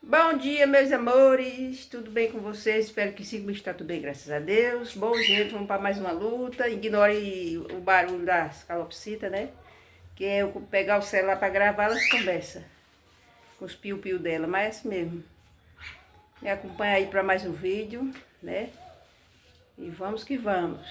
Bom dia, meus amores, tudo bem com vocês? Espero que sim, está tudo bem, graças a Deus. Bom, gente, vamos para mais uma luta. Ignore o barulho das calopsitas, né? Que é eu pegar o celular para gravar, elas conversam com os piu-piu dela, mas é assim mesmo. Me acompanha aí para mais um vídeo, né? E vamos que vamos.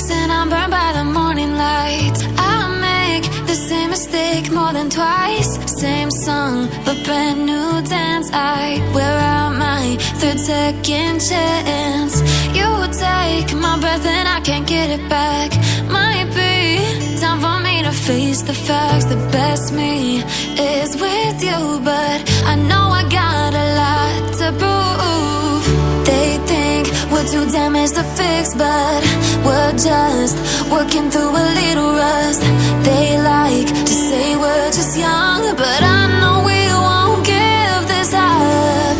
And I'm burned by the morning light. I make the same mistake more than twice. Same song, but brand new dance. I wear out my third second chance. You take my breath and I can't get it back. Might be time for me to face the facts. The best me is with you, but I know I got a lot to prove. They think we're too damaged to fix, but we're just working through a little rust. They like to say we're just young, but I know we won't give this up.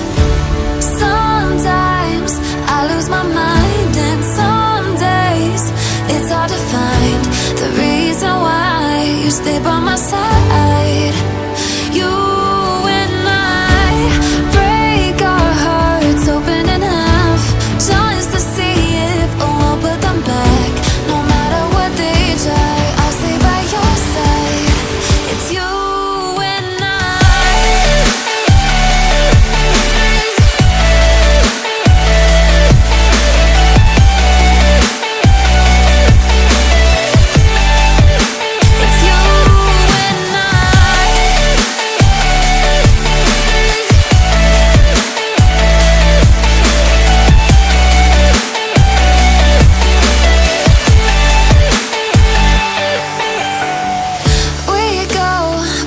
Sometimes I lose my mind, and some days it's hard to find the reason why you stay by my side. You and I break our hearts open in half, just to see if we'll put them back. No matter what they try, I'll stay by your side. It's you and It's you and we go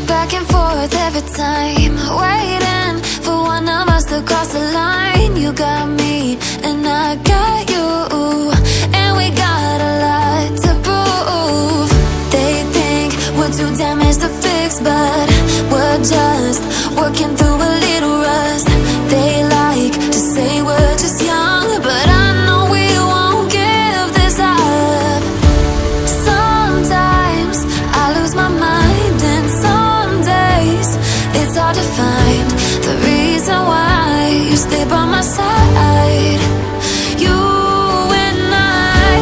back and forth every time, waiting for one of us to cross the line. You got me and I got you, and we got a lot to prove. They think we're too damaged to fix, but we're just working through a little rust. They like to say we're just young, but I know we won't give this up. Sometimes I lose my mind, and some days it's hard to find the reason why you stay by my side. You and I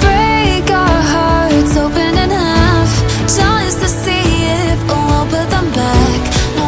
break our hearts open in half, just to see if we'll put them back. No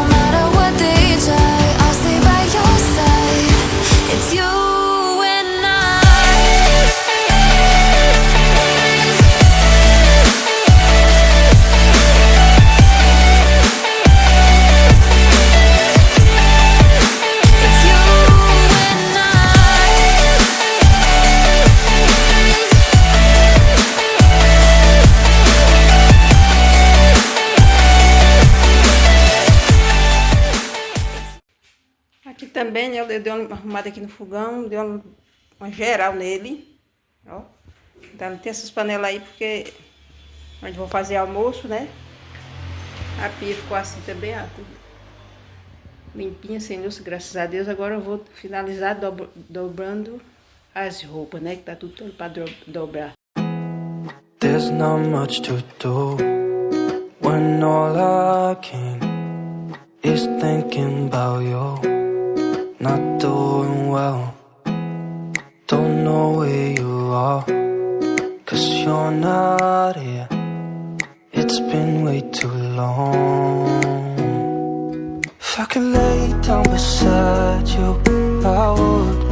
também eu dei uma arrumada aqui no fogão, dei uma geral nele, ó. Então não tem essas panelas aí porque onde vou fazer almoço, né? A pia ficou assim também, ó, tudo limpinha, sem luz, graças a Deus. Agora eu vou finalizar dobrando as roupas, né? Que tá tudo para dobrar. There's not much to do when all I can is thinking about you. Not doing well, don't know where you are, 'cause you're not here. It's been way too long. If I could lay down beside you, I would.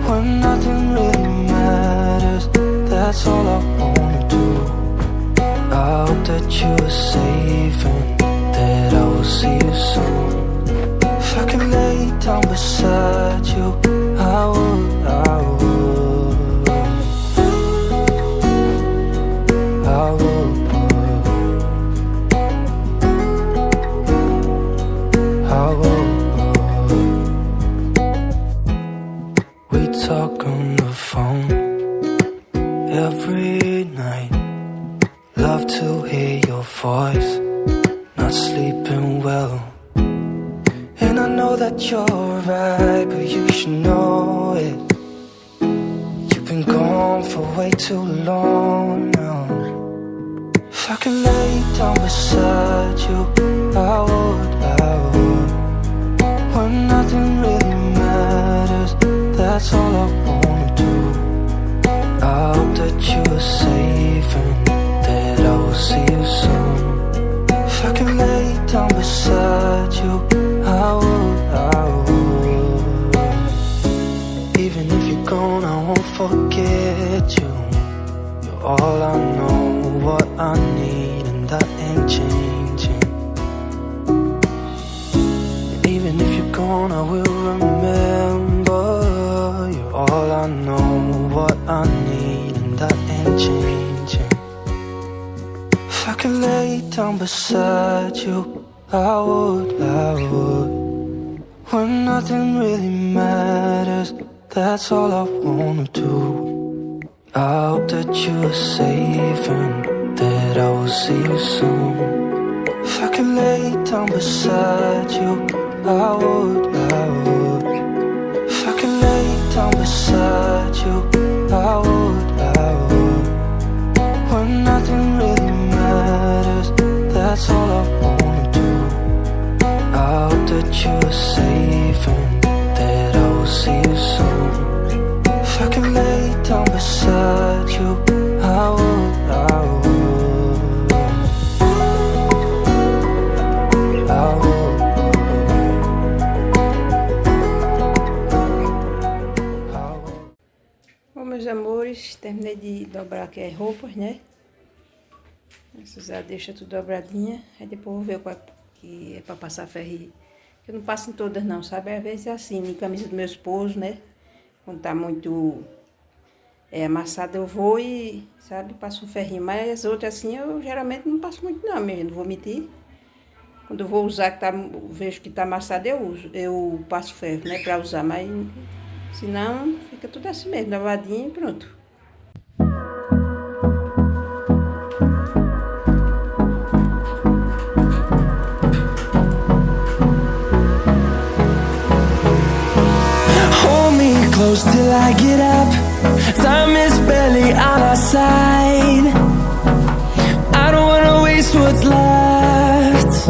When nothing really matters, that's all I wanna do. I hope that you are safe and that I will see you soon. If I could lay down beside you, I would. We talk on the phone every night. Love to hear your voice. Not sleeping well, and I know that you're right, but you should know it. You've been gone for way too long now. If I could lay down beside you, I would. When nothing really matters, that's all I wanna do. I hope that you are safe and that I will see you soon. If I could lay down beside you, I would. Even if you're gone, I won't forget you. You're all I know, what I need, and that ain't changing. And even if you're gone, I will remember. You're all I know, what I need, and that ain't changing. If I could lay down beside you, I would. When nothing really matters, that's all I wanna do. I hope that you are safe and that I will see you soon. If I could lay down beside you, I would. If I could lay down beside you, I would. When nothing really matters, that's all I wanna do. I hope that you are safe and that I will see you soon. If I could lay down beside you, I would. Bom, meus amores, terminei de dobrar aqui as roupas, né? Essas já deixa tudo dobradinha. Aí depois vou ver qual que é pra passar ferro. Eu não passo em todas não, sabe? Às vezes é assim, em camisa do meu esposo, né? Quando tá muito amassada eu vou e, sabe, passo um ferrinho. Mas as outras assim eu geralmente não passo muito não mesmo, não vou mentir. Quando eu vou usar, vejo que tá amassado, eu passo ferro, né? Pra usar, mas senão fica tudo assim mesmo, lavadinho e pronto. Close till I get up. Time is barely on our side. I don't wanna waste what's left.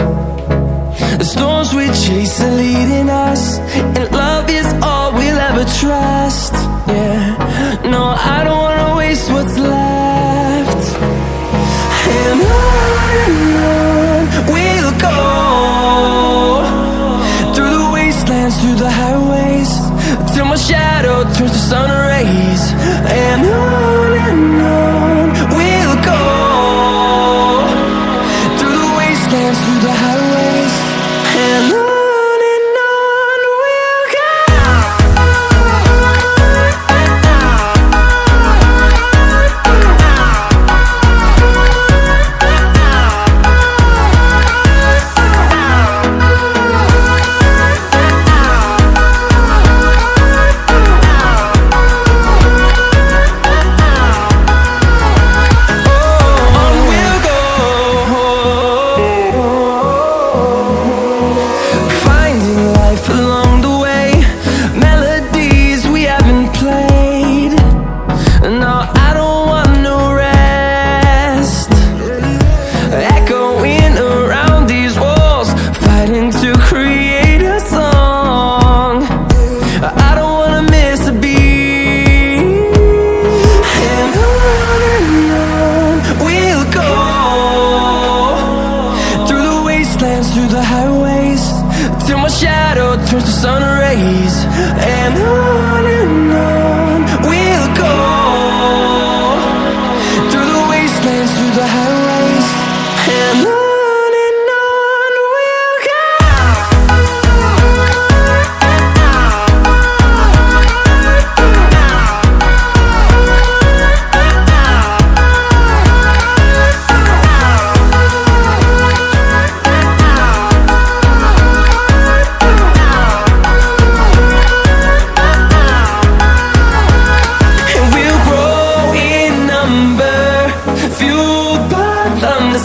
The storms we chase are leading us, and love is all we'll ever trust. Yeah, no, I don't wanna waste what's left. And on we'll go, through the wastelands, through the highways, till my shadow turns to sun rays. And on we'll go, through the wastelands, through the highways. And on we'll go. through the highways, till my shadow turns to sun rays. And on we'll go, through the wastelands, through the highways. And on we'll go.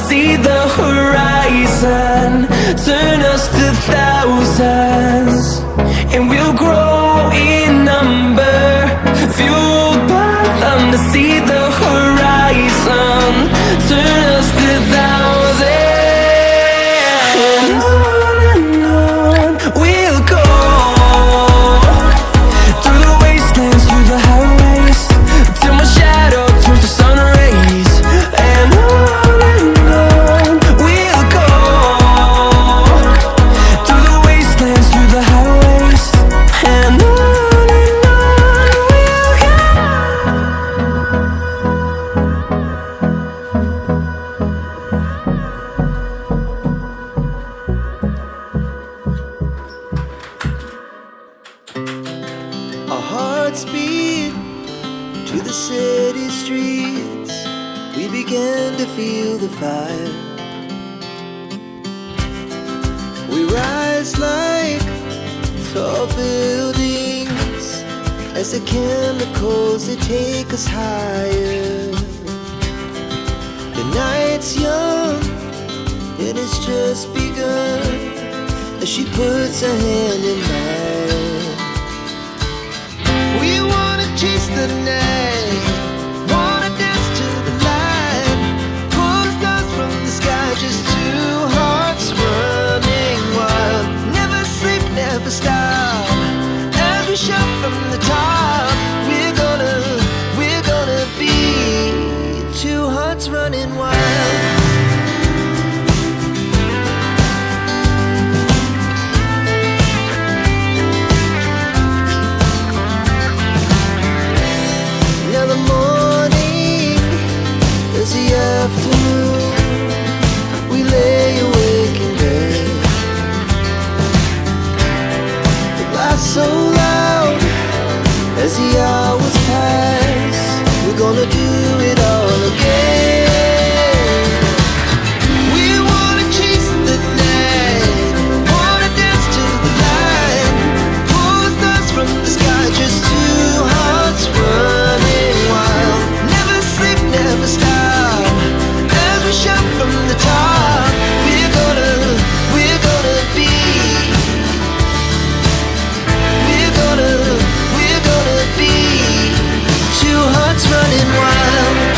See the horizon turn us to thousands, and we'll grow in number, fueled by them to see the horizon turn us to thousands. And on we'll go, through the wastelands, through the highways, till my shadow turns to sun rays. And on beat to the city streets, we began to feel the fire. We rise like tall buildings as the chemicals, they take us higher. The night's young and it's just begun, as she puts her hand in mine. We wanna chase the night, wanna dance to the light, pull the stars from the sky, just two hearts running wild. Never sleep, never stop, as we shout from the top. We're gonna be two hearts running wild. Afternoon, we lay awake in bed. The laughs so loud as the hours pass. We're gonna do it all again. We wanna chase the night, wanna dance to the light, pull the stars from the sky, just two hearts running wild. Never sleep, never stop, shout from the top. We're gonna be, we're gonna be two hearts running wild.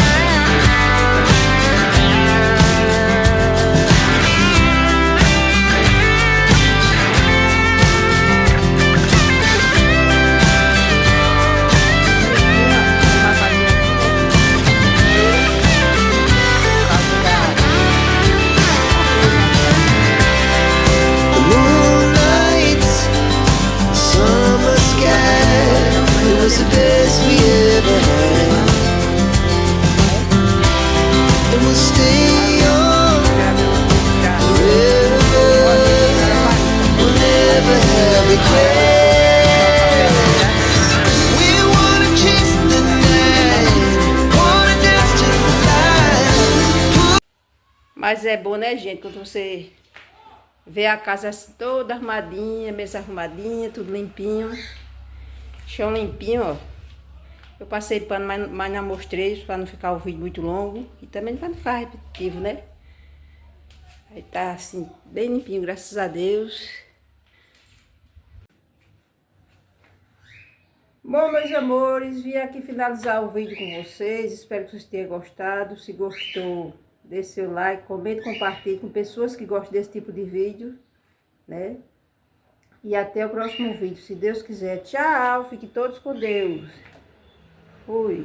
The best we ever had, and we'll stay on forever. We'll never have regrets. We wanna chase the night, wanna dance to the light. Mas é bom, né, gente, quando você vê a casa toda arrumadinha, mesa arrumadinha, tudo limpinho. Chão limpinho, ó. Eu passei pano, mas não mostrei, para não ficar o vídeo muito longo. E também para não ficar repetitivo, né? Aí tá assim, bem limpinho, graças a Deus. Bom, meus amores, vim aqui finalizar o vídeo com vocês. Espero que vocês tenham gostado. Se gostou, dê seu like, comente, compartilhe com pessoas que gostam desse tipo de vídeo, né? E até o próximo vídeo, se Deus quiser. Tchau, fiquem todos com Deus. Fui.